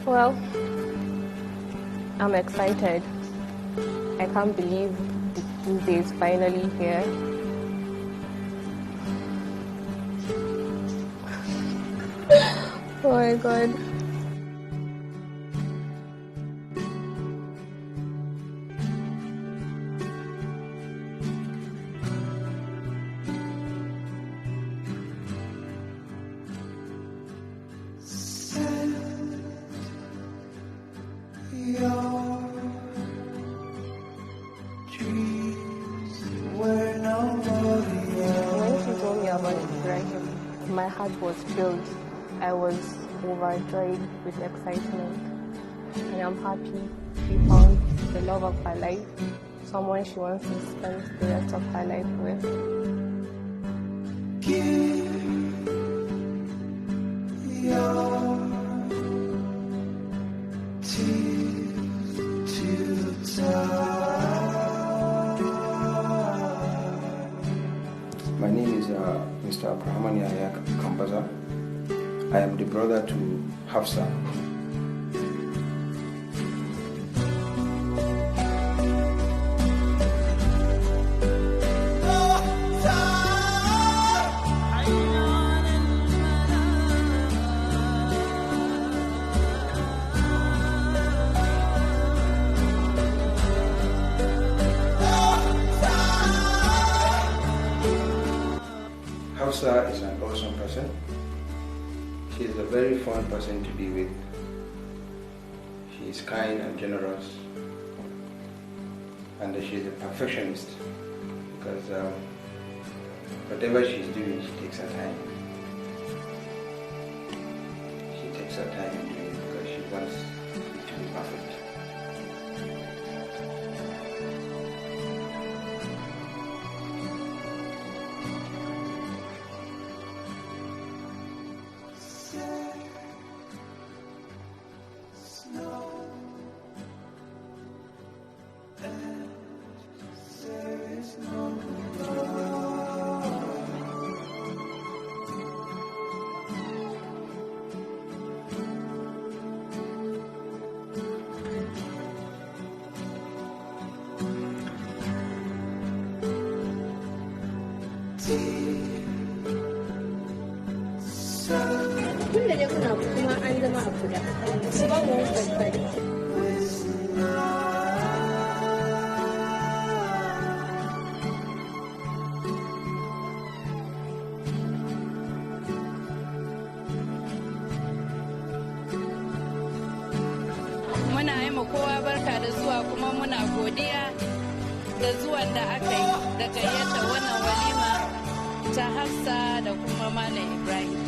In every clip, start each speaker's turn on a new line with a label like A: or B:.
A: Well, I'm excited. I can't believe this day is finally here. Oh my God. My heart was filled. I was overjoyed with excitement. And I'm happy she found the love of her life, someone she wants to spend the rest of her life with. Give your tears to the tide.
B: My name is Mr. Abrahamani Ayak Kambaza. I am the brother to Hafsa. Hafsa is an awesome person. She is a very fun person to be with. She is kind and generous, and she is a perfectionist because whatever she is doing, she takes her time. She takes her time in doing it because she wants it to be perfect.
C: Tunda ne kuna kuma an zama a guda, su ba mu wani
D: Muna yi ma kowa barka da zuwa kuma muna godiya da zuwan da aka yi da gayyata wannan walima ta Hafsa da kuma Malam Ibrahim.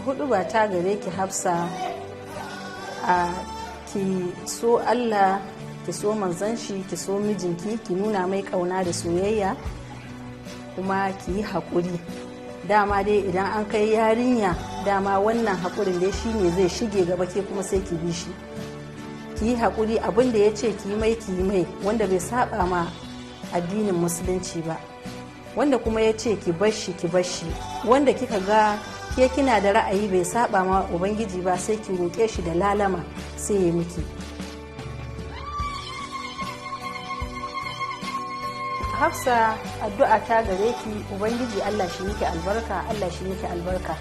E: Hudu ba ta gare ki Hafsa, a ki so Allah, ki so manzon shi, ki so mijinki, ki nuna mai kauna da soyayya, kuma ki yi haƙuri. Dama dai idan an kai yarinya, dama wannan haƙurin dai shi ne zai shige gaba, ke kuma sai ki bi shi. Ki yi haƙuri, abin da ya ce ki yi mai, wanda bai saba ma addinin musulunci ba, wanda kuma ya ce ki bashi, wanda kika ga ke kina da ra'ayi bai saba ma ubangiji ba, sai ki roƙe shi da lalama sai ya miki. Hafsa, addu'a ta gare ki, ubangiji Allah shi miki albarka, Allah shi miki albarka,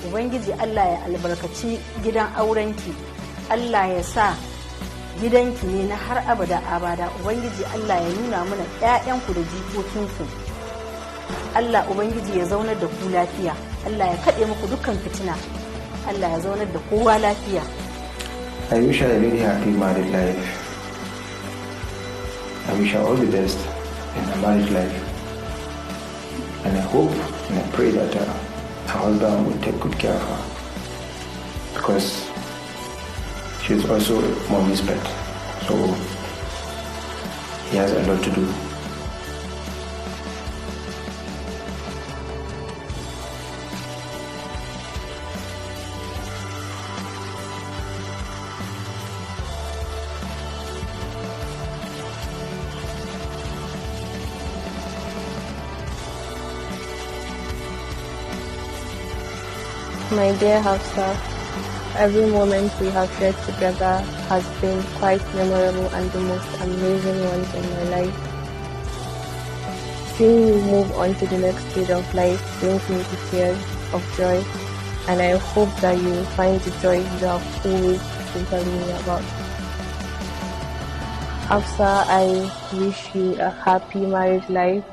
E: ubangiji Allah ya albarkaci gidan aurenki, Allah ya sa gidanki ne na har abada abada, ubangiji Allah ya nuna mana 'ya'yanku da jikokinku, Allah ubangiji ya zaunar da ku lafiya, Allah ya kaɗe muku dukkan fitina, Allah ya zaunar da kowa lafiya.
B: I wish her a very happy married life. I wish her all the best in her married life. And I hope and I pray that her husband will take good care of her, because she is also mommy's pet, so he has a lot to do.
A: My dear Hafsa, Every moment we have shared together has been quite memorable and the most amazing ones in my life. Seeing you move on to the next stage of life brings me to tears of joy, and I hope that you will find the joy you have always been telling me about. Hafsa, I wish you a happy married life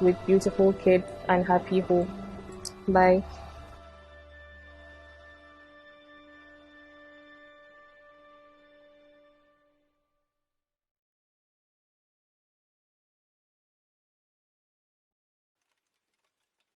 A: with beautiful kids and happy home. Bye.